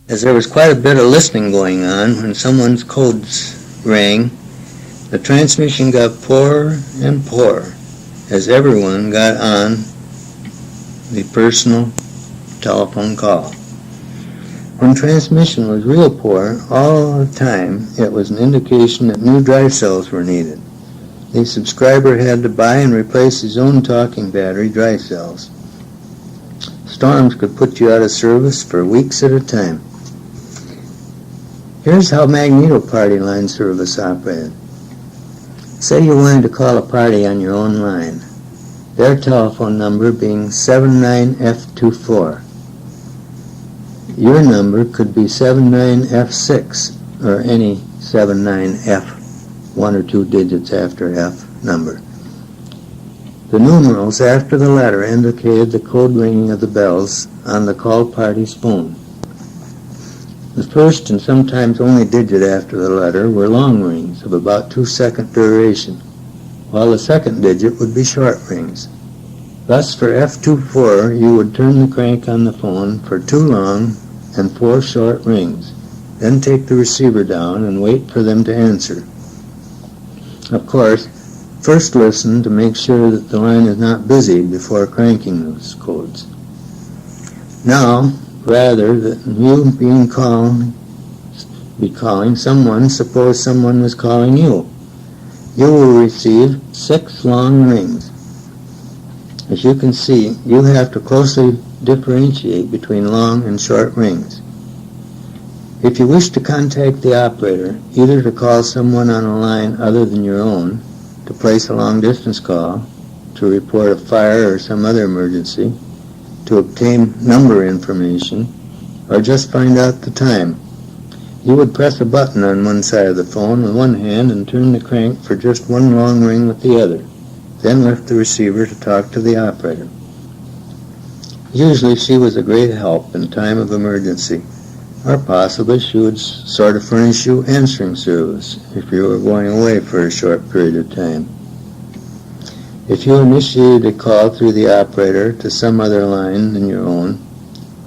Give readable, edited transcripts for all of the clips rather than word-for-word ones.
As there was quite a bit of listening going on when someone's codes rang, the transmission got poorer and poorer as everyone got on the personal telephone call. When transmission was real poor all the time, it was an indication that new drive cells were needed. The subscriber had to buy and replace his own talking battery drive cells. Storms could put you out of service for weeks at a time. Here's how magneto party line service operated. Say you wanted to call a party on your own line, their telephone number being 79F24. Your number could be 79F6 or any 79F, one or two digits after F number. The numerals after the letter indicated the code ringing of the bells on the called party's phone. The first and sometimes only digit after the letter were long rings of about 2-second duration, while the second digit would be short rings. Thus for F24 you would turn the crank on the phone for 2 long and 4 short rings, then take the receiver down and wait for them to answer. Of course, first listen to make sure that the line is not busy before cranking those codes. Now, rather than you be calling someone, suppose someone was calling you. You will receive 6 long rings. As you can see, you have to closely differentiate between long and short rings. If you wish to contact the operator, either to call someone on a line other than your own, to place a long-distance call, to report a fire or some other emergency, to obtain number information, or just find out the time, you would press a button on one side of the phone with one hand and turn the crank for just one long ring with the other, then lift the receiver to talk to the operator. Usually she was a great help in time of emergency, or possibly she would sort of furnish you answering service if you were going away for a short period of time. If you initiated a call through the operator to some other line than your own,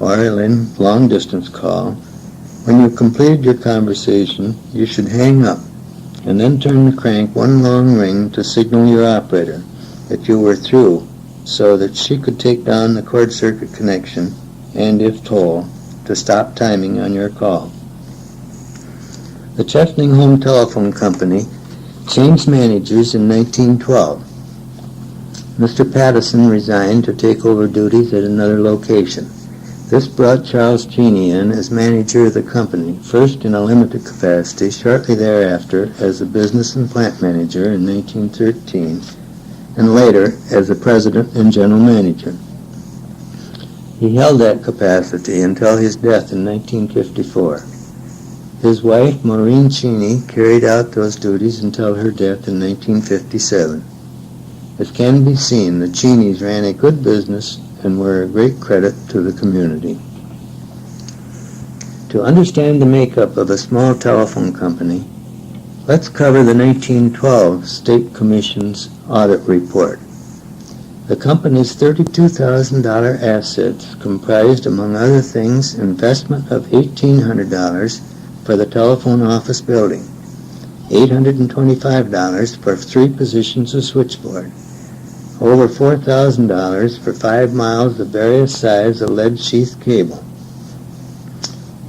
or a long-distance call, when you completed your conversation, you should hang up and then turn the crank one long ring to signal your operator that you were through so that she could take down the cord circuit connection and, if told, to stop timing on your call. The Chesaning Home Telephone Company changed managers in 1912. Mr. Pattison resigned to take over duties at another location. This brought Charles Cheney in as manager of the company, first in a limited capacity, shortly thereafter as a business and plant manager in 1913, and later as the president and general manager. He held that capacity until his death in 1954. His wife, Maureen Cheney, carried out those duties until her death in 1957. As can be seen, the Cheneys ran a good business and were a great credit to the community. To understand the makeup of a small telephone company, let's cover the 1912 State Commission's audit report. The company's $32,000 assets comprised, among other things, investment of $1,800 for the telephone office building, $825 for 3 positions of switchboard, over $4,000 for 5 miles of various sizes of lead sheath cable,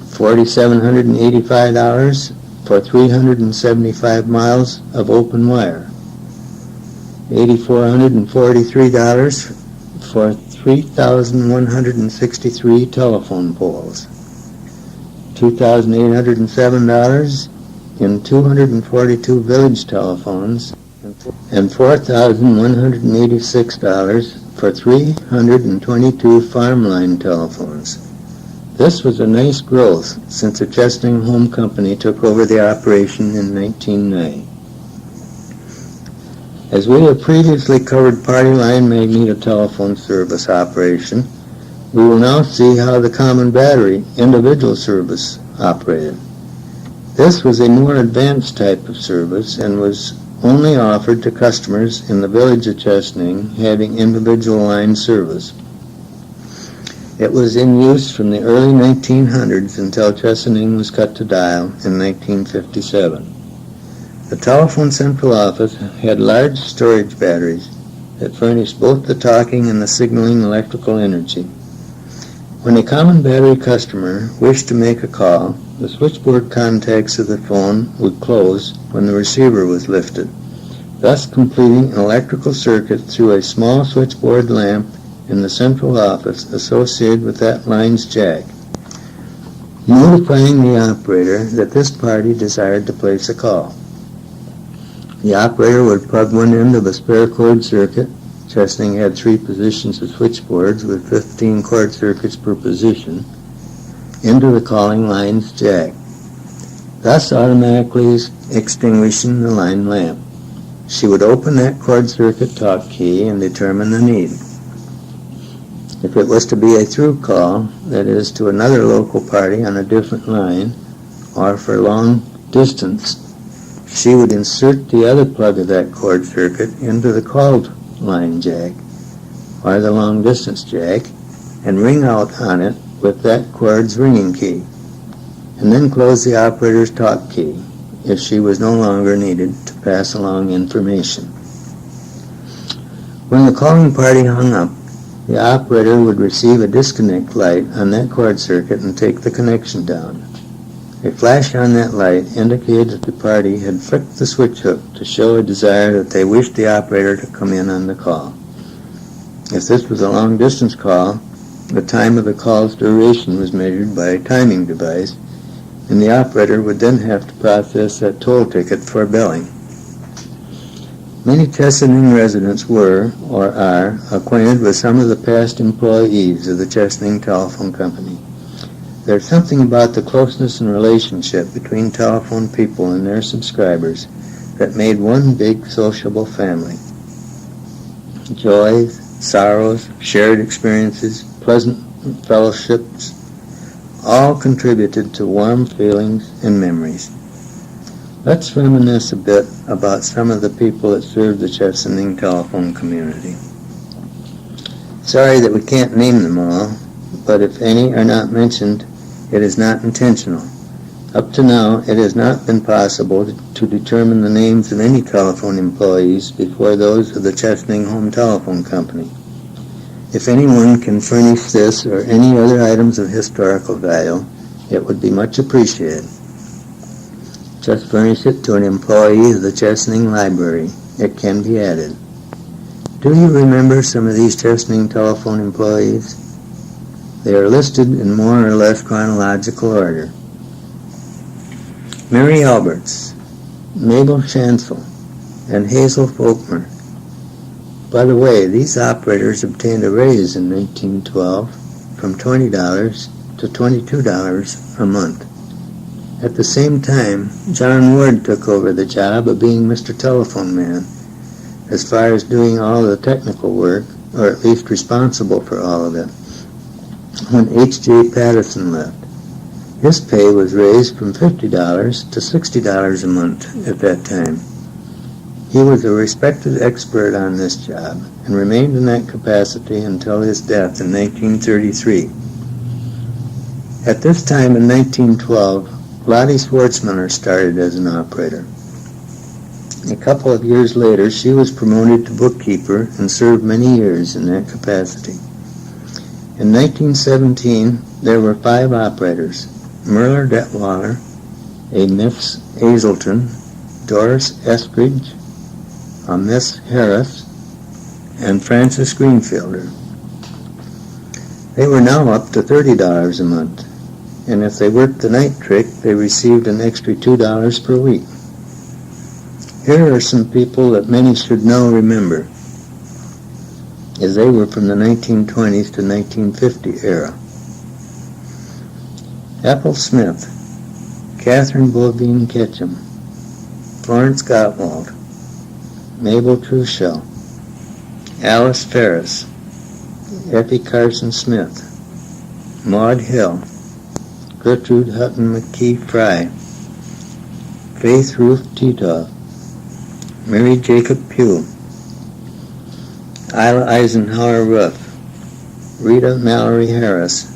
$4,785 for 375 miles of open wire, $8,443 for 3,163 telephone poles, $2,807 in 242 village telephones, and $4,186 for 322 farm line telephones. This was a nice growth since the Chesaning Home Company took over the operation in 1990. As we have previously covered party line magneto telephone service operation, we will now see how the common battery individual service operated. This was a more advanced type of service and was only offered to customers in the village of Chesaning having individual line service. It was in use from the early 1900s until Chesaning was cut to dial in 1957. The telephone central office had large storage batteries that furnished both the talking and the signaling electrical energy. When a common battery customer wished to make a call, the switchboard contacts of the phone would close when the receiver was lifted, thus completing an electrical circuit through a small switchboard lamp in the central office associated with that line's jack, notifying the operator that this party desired to place a call. The operator would plug one end of a spare cord circuit. Chesaning had 3 positions of switchboards with 15 cord circuits per position into the calling line's jack, thus automatically extinguishing the line lamp. She would open that cord circuit talk key and determine the need. If it was to be a through call, that is, to another local party on a different line, or for long distance, she would insert the other plug of that cord circuit into the called line jack, or the long distance jack, and ring out on it with that cord's ringing key, and then close the operator's talk key if she was no longer needed to pass along information. When the calling party hung up, the operator would receive a disconnect light on that cord circuit and take the connection down. A flash on that light indicated that the party had flicked the switch hook to show a desire that they wished the operator to come in on the call. If this was a long-distance call, the time of the call's duration was measured by a timing device, and the operator would then have to process that toll ticket for billing. Many Chesaning residents were, or are, acquainted with some of the past employees of the Chesaning Telephone Company. There's something about the closeness and relationship between telephone people and their subscribers that made one big sociable family. Joys, sorrows, shared experiences, pleasant fellowships, all contributed to warm feelings and memories. Let's reminisce a bit about some of the people that served the Chesaning telephone community. Sorry that we can't name them all, but if any are not mentioned, it is not intentional. Up to now, it has not been possible to determine the names of any telephone employees before those of the Chesaning Home Telephone Company. If anyone can furnish this or any other items of historical value, it would be much appreciated. Just furnish it to an employee of the Chesaning Library. It can be added. Do you remember some of these Chesaning telephone employees? They are listed in more or less chronological order. Mary Alberts, Mabel Shansel, and Hazel Folkmer. By the way, these operators obtained a raise in 1912 from $20 to $22 a month. At the same time, John Ward took over the job of being Mr. Telephone Man, as far as doing all the technical work, or at least responsible for all of it, when H.J. Patterson left. His pay was raised from $50 to $60 a month at that time. He was a respected expert on this job and remained in that capacity until his death in 1933. At this time in 1912, Lottie Schwartzmiller started as an operator. A couple of years later, she was promoted to bookkeeper and served many years in that capacity. In 1917, there were 5 operators: Merler Detweiler, a Miss Hazelton, Doris Eskridge, a Miss Harris, and Frances Greenfielder. They were now up to $30 a month, and if they worked the night trick, they received an extra $2 per week. Here are some people that many should now remember, as they were from the 1920s to 1950 era. Ethel Smith, Catherine Bovine Ketchum, Florence Gottwald, Mabel Trushell, Alice Ferris, Effie Carson Smith, Maud Hill, Gertrude Hutton McKee Fry, Faith Ruth Titoff, Mary Jacob Pugh, Isla Eisenhower Ruff, Rita Mallory Harris,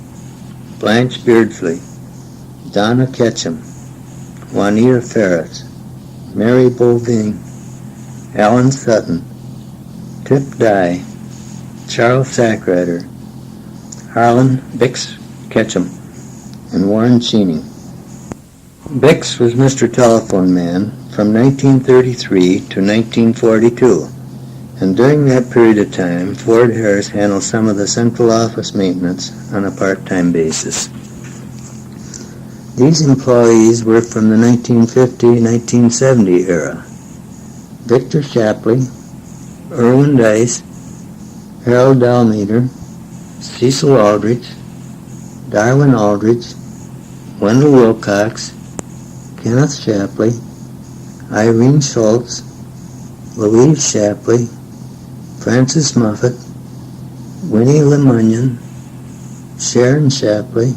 Blanche Beardsley, Donna Ketchum, Juanita Ferris, Mary Boving, Alan Sutton, Tip Dye, Charles Sackrider, Harlan Bix Ketchum, and Warren Cheaning. Bix was Mr. Telephone Man from 1933 to 1942, and during that period of time, Ford Harris handled some of the central office maintenance on a part-time basis. These employees were from the 1950-1970 era. Victor Shapley, Irwin Dice, Harold Dalmeter, Cecil Aldrich, Darwin Aldrich, Wendell Wilcox, Kenneth Shapley, Irene Schultz, Louise Shapley, Francis Muffet, Winnie Lemunion, Sharon Shapley,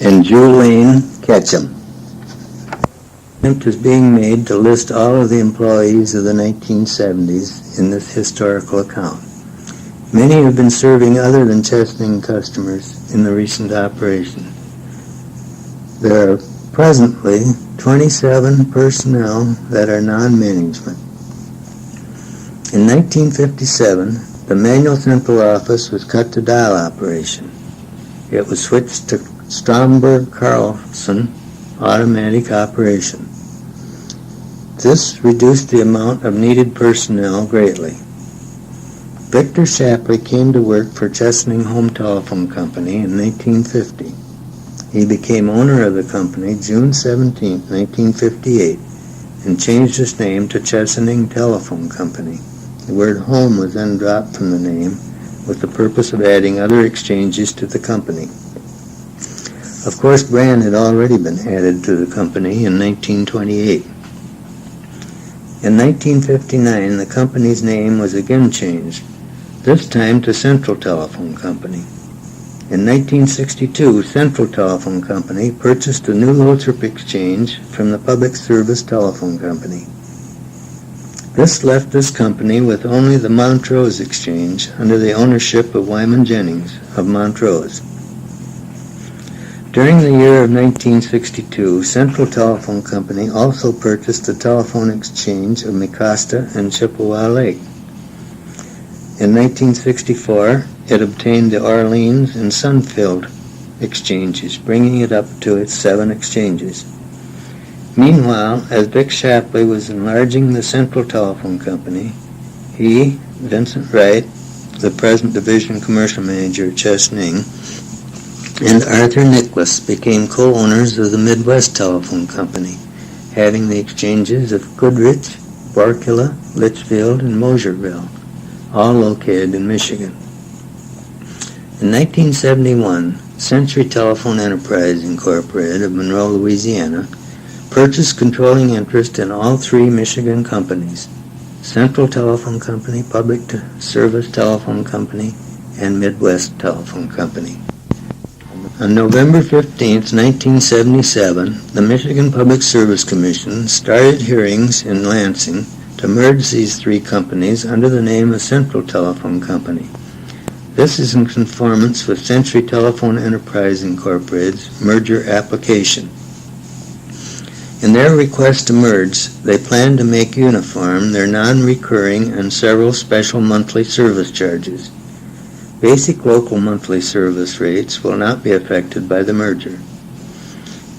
and Julian Ketchum. Attempt is being made to list all of the employees of the 1970s in this historical account. Many have been serving other than Chesaning customers in the recent operation. There are presently 27 personnel that are non-management. In 1957, the manual central office was cut to dial operation. It was switched to Stromberg-Carlson automatic operation. This reduced the amount of needed personnel greatly. Victor Shapley came to work for Chesaning Home Telephone Company in 1950. He became owner of the company June 17, 1958, and changed his name to Chesaning Telephone Company. The word home was then dropped from the name with the purpose of adding other exchanges to the company. Of course, brand had already been added to the company in 1928. In 1959, the company's name was again changed, this time to Central Telephone Company. In 1962, Central Telephone Company purchased the new Lothrop exchange from the Public Service Telephone Company. This left this company with only the Montrose exchange under the ownership of Wyman Jennings of Montrose. During the year of 1962, Central Telephone Company also purchased the telephone exchange of Mecosta and Chippewa Lake. In 1964, it obtained the Orleans and Sunfield exchanges, bringing it up to its 7 exchanges. Meanwhile, as Vic Shapley was enlarging the Central Telephone Company, he, Vincent Wright, the present division commercial manager at Chesaning, and Arthur Nicholas became co-owners of the Midwest Telephone Company, having the exchanges of Goodrich, Borkilla, Litchfield, and Mosierville, all located in Michigan. In 1971, Century Telephone Enterprise Incorporated of Monroe, Louisiana, purchased controlling interest in all 3 Michigan companies, Central Telephone Company, Public Service Telephone Company, and Midwest Telephone Company. On November 15, 1977, the Michigan Public Service Commission started hearings in Lansing to merge these 3 companies under the name of Central Telephone Company. This is in conformance with Century Telephone Enterprise Incorporated's merger application. In their request to merge, they plan to make uniform their non-recurring and several special monthly service charges. Basic local monthly service rates will not be affected by the merger.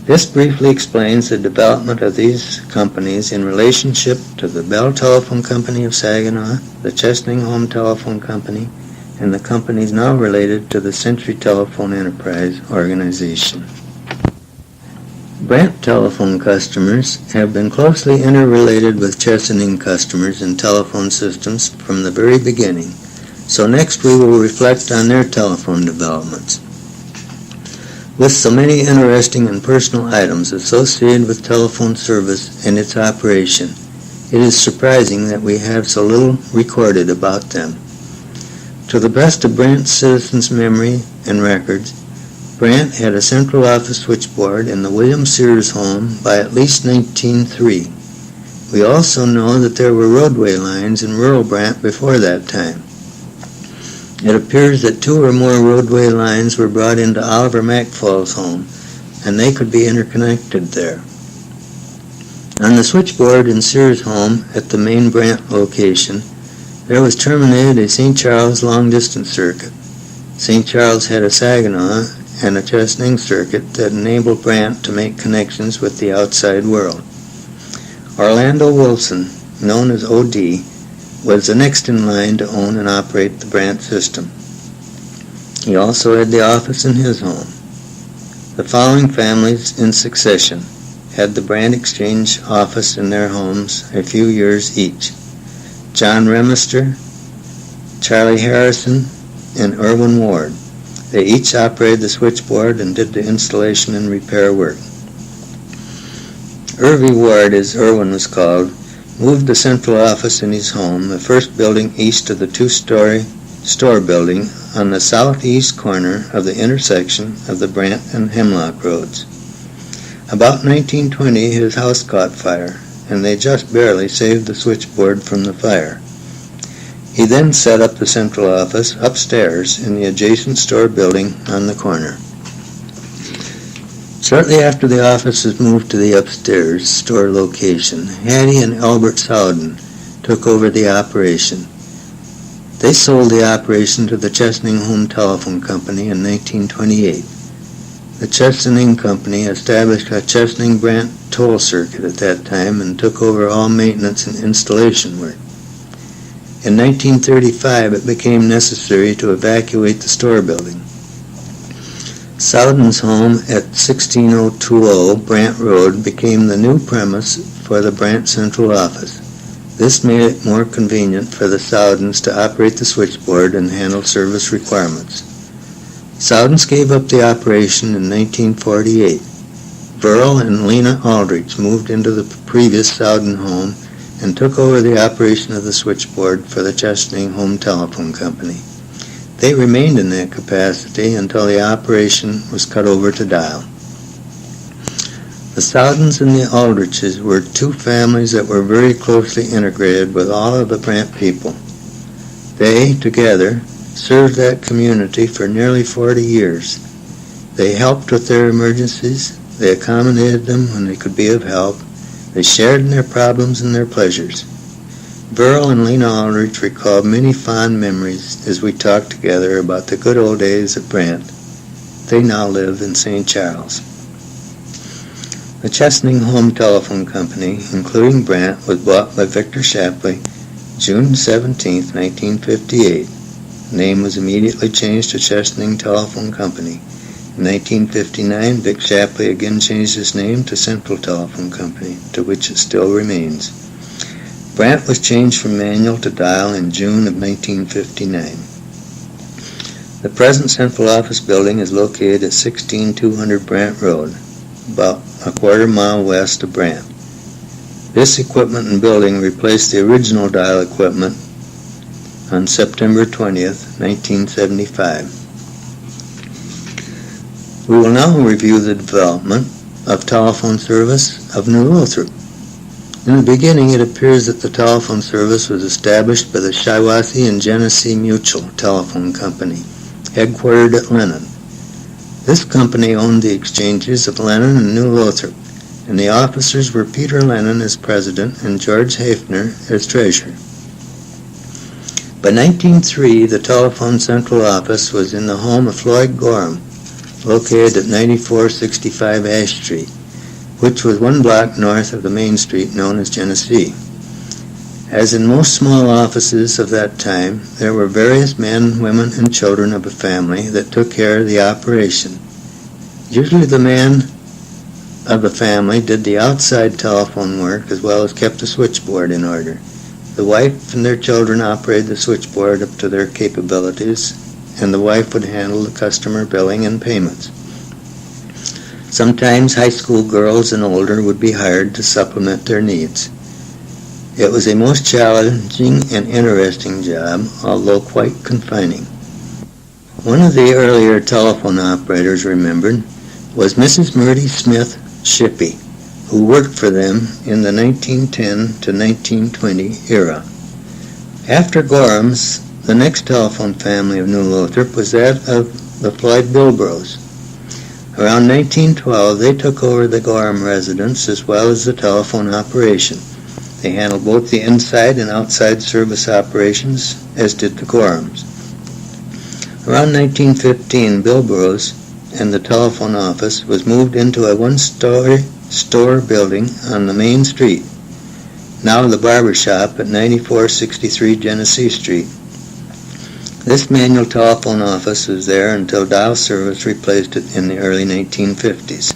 This briefly explains the development of these companies in relationship to the Bell Telephone Company of Saginaw, the Chesaning Home Telephone Company, and the companies now related to the Century Telephone Enterprise organization. Brant telephone customers have been closely interrelated with Chesaning customers in telephone systems from the very beginning. So next we will reflect on their telephone developments. With so many interesting and personal items associated with telephone service and its operation, it is surprising that we have so little recorded about them. To the best of Brant's citizens' memory and records, Brant had a central office switchboard in the William Sears home by at least 1903. We also know that there were roadway lines in rural Brant before that time. It appears that 2 or more roadway lines were brought into Oliver MacFall's home, and they could be interconnected there. On the switchboard in Sears' home at the main Brant location, there was terminated a St. Charles long-distance circuit. St. Charles had a Saginaw and a Chesaning circuit that enabled Brant to make connections with the outside world. Orlando Wilson, known as O.D., was the next in line to own and operate the Brant system. He also had the office in his home. The following families in succession had the Brant Exchange office in their homes a few years each. John Remister, Charlie Harrison, and Irwin Ward. They each operated the switchboard and did the installation and repair work. Irvy Ward, as Irwin was called, moved the central office in his home, the first building east of the 2-story store building on the southeast corner of the intersection of the Brant and Hemlock Roads. About 1920, his house caught fire, and they just barely saved the switchboard from the fire. He then set up the central office upstairs in the adjacent store building on the corner. Shortly after the office was moved to the upstairs store location, Hattie and Albert Sowden took over the operation. They sold the operation to the Chesaning Home Telephone Company in 1928. The Chesaning Company established a Chesaning-Brant toll circuit at that time and took over all maintenance and installation work. In 1935, it became necessary to evacuate the store building. Sowden's home at 16020 Brant Road became the new premise for the Brant Central Office. This made it more convenient for the Sowdens to operate the switchboard and handle service requirements. Sowdens gave up the operation in 1948. Burl and Lena Aldrich moved into the previous Sowden home and took over the operation of the switchboard for the Chesaning Home Telephone Company. They remained in that capacity until the operation was cut over to dial. The Sowdens and the Aldriches were 2 families that were very closely integrated with all of the Brant people. They, together, served that community for nearly 40 years. They helped with their emergencies, they accommodated them when they could be of help, they shared in their problems and their pleasures. Burl and Lena Aldrich recalled many fond memories as we talked together about the good old days at Brant. They now live in St. Charles. The Chesaning Home Telephone Company, including Brant, was bought by Victor Shapley June 17, 1958. The name was immediately changed to Chesaning Telephone Company. In 1959, Vic Shapley again changed his name to Central Telephone Company, to which it still remains. Brant was changed from manual to dial in June of 1959. The present central office building is located at 16200 Brant Road, about a quarter mile west of Brant. This equipment and building replaced the original dial equipment on September 20th, 1975. We will now review the development of telephone service of New Lothrop. In the beginning, it appears that the telephone service was established by the Shiawassee and Genesee Mutual Telephone Company, headquartered at Lennon. This company owned the exchanges of Lennon and New Lothrop, and the officers were Peter Lennon as president and George Hafner as treasurer. By 1903, the telephone central office was in the home of Floyd Gorham, located at 9465 Ash Street, which was 1 block north of the main street known as Genesee. As in most small offices of that time, there were various men, women, and children of a family that took care of the operation. Usually the man of the family did the outside telephone work as well as kept the switchboard in order. The wife and their children operated the switchboard up to their capabilities, and the wife would handle the customer billing and payments. Sometimes high school girls and older would be hired to supplement their needs. It was a most challenging and interesting job, although quite confining. One of the earlier telephone operators remembered was Mrs. Murdy Smith Shippey, who worked for them in the 1910 to 1920 era. After Gorham's The next telephone family of New Lothrop was that of the Floyd Bilbros. Around 1912, they took over the Gorham residence as well as the telephone operation. They handled both the inside and outside service operations, as did the Gorhams. Around 1915, Bilbros and the telephone office was moved into a one-story store building on the main street, now the barber shop at 9463 Genesee Street. This manual telephone office was there until dial service replaced it in the early 1950s.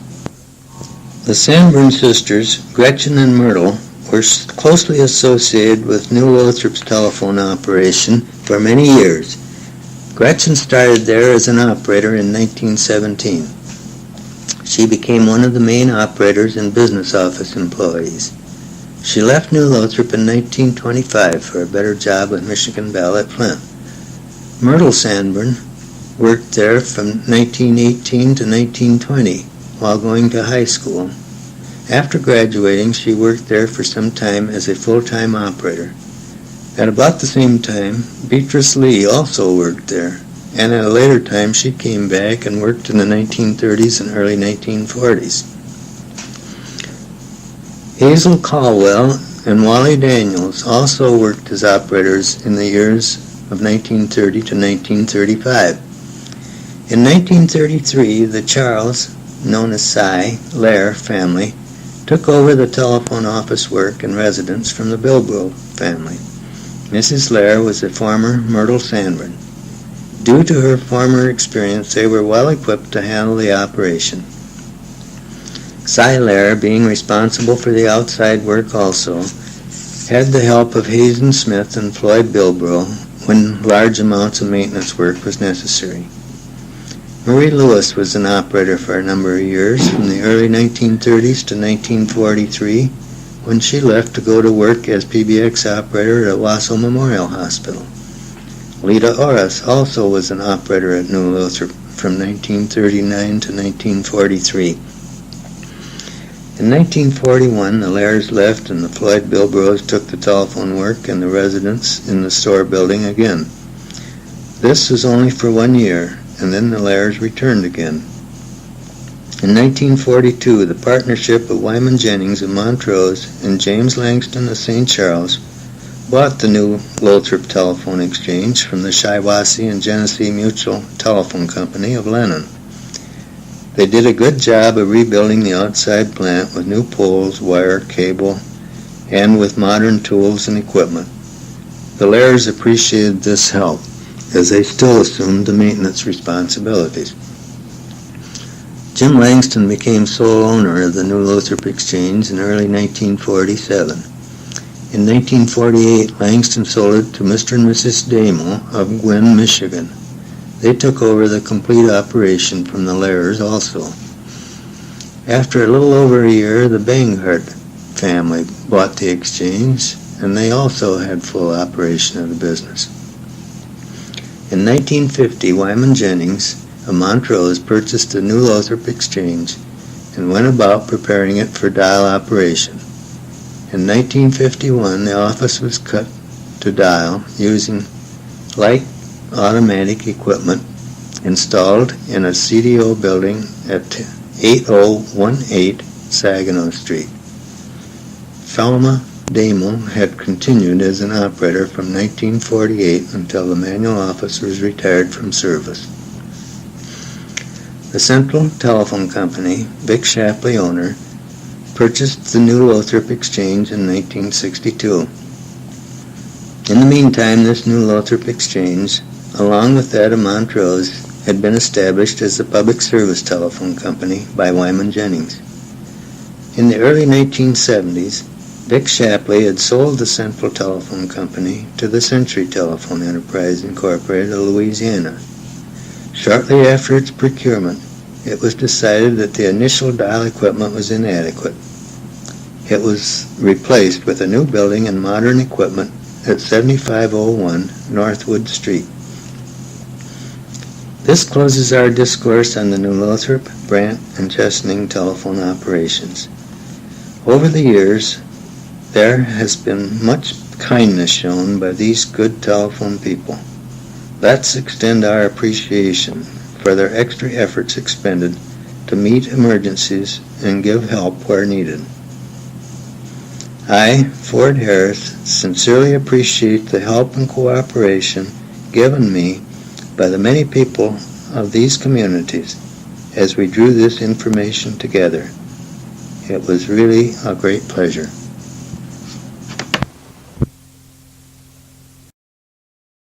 The Sanborn sisters, Gretchen and Myrtle, were closely associated with New Lothrop's telephone operation for many years. Gretchen started there as an operator in 1917. She became one of the main operators and business office employees. She left New Lothrop in 1925 for a better job with Michigan Bell at Flint. Myrtle Sanborn worked there from 1918 to 1920 while going to high school. After graduating, she worked there for some time as a full-time operator. At about the same time, Beatrice Lee also worked there, and at a later time she came back and worked in the 1930s and early 1940s. Hazel Caldwell and Wally Daniels also worked as operators in the years of 1930 to 1935. In 1933, the Charles, known as Cy, Lair family took over the telephone office work and residence from the Bilbro family. Mrs. Lair was a former Myrtle Sanborn. Due to her former experience, they were well equipped to handle the operation. Cy Lair, being responsible for the outside work also, had the help of Hazen Smith and Floyd Bilbro when large amounts of maintenance work was necessary. Marie Lewis was an operator for a number of years, from the early 1930s to 1943, when she left to go to work as PBX operator at Owasso Memorial Hospital. Lita Orris also was an operator at New Lothrop from 1939 to 1943. In 1941, the Lairs left and the Floyd Bilbros took the telephone work and the residence in the store building again. This was only for 1 year, and then the Lairs returned again. In 1942, the partnership of Wyman Jennings of Montrose and James Langston of St. Charles bought the New Lothrop Telephone Exchange from the Shiawassee and Genesee Mutual Telephone Company of Lennon. They did a good job of rebuilding the outside plant with new poles, wire, cable, and with modern tools and equipment. The Lairs appreciated this help, as they still assumed the maintenance responsibilities. Jim Langston became sole owner of the New Lothrop Exchange in early 1947. In 1948, Langston sold it to Mr. and Mrs. Damo of Gwinn, Michigan. They took over the complete operation from the Lairs also. After a little over a year, the Banghart family bought the exchange, and they also had full operation of the business. In 1950, Wyman Jennings of Montrose purchased the New Lothrop Exchange and went about preparing it for dial operation. In 1951, the office was cut to dial using light automatic equipment installed in a CDO building at 8018 Saginaw Street. Thelma Damo had continued as an operator from 1948 until the manual office was retired from service. The Central Telephone Company, Vic Shapley owner, purchased the New Lothrop Exchange in 1962. In the meantime, this New Lothrop Exchange, along with that of Montrose, had been established as the Public Service Telephone Company by Wyman Jennings. In the early 1970s, Vic Shapley had sold the Central Telephone Company to the Century Telephone Enterprise Incorporated of Louisiana. Shortly after its procurement, it was decided that the initial dial equipment was inadequate. It was replaced with a new building and modern equipment at 7501 Northwood Street. This closes our discourse on the New Lothrop, Brant, and Chesaning telephone operations. Over the years, there has been much kindness shown by these good telephone people. Let's extend our appreciation for their extra efforts expended to meet emergencies and give help where needed. I, Ford Harris, sincerely appreciate the help and cooperation given me by the many people of these communities as we drew this information together. It was really a great pleasure.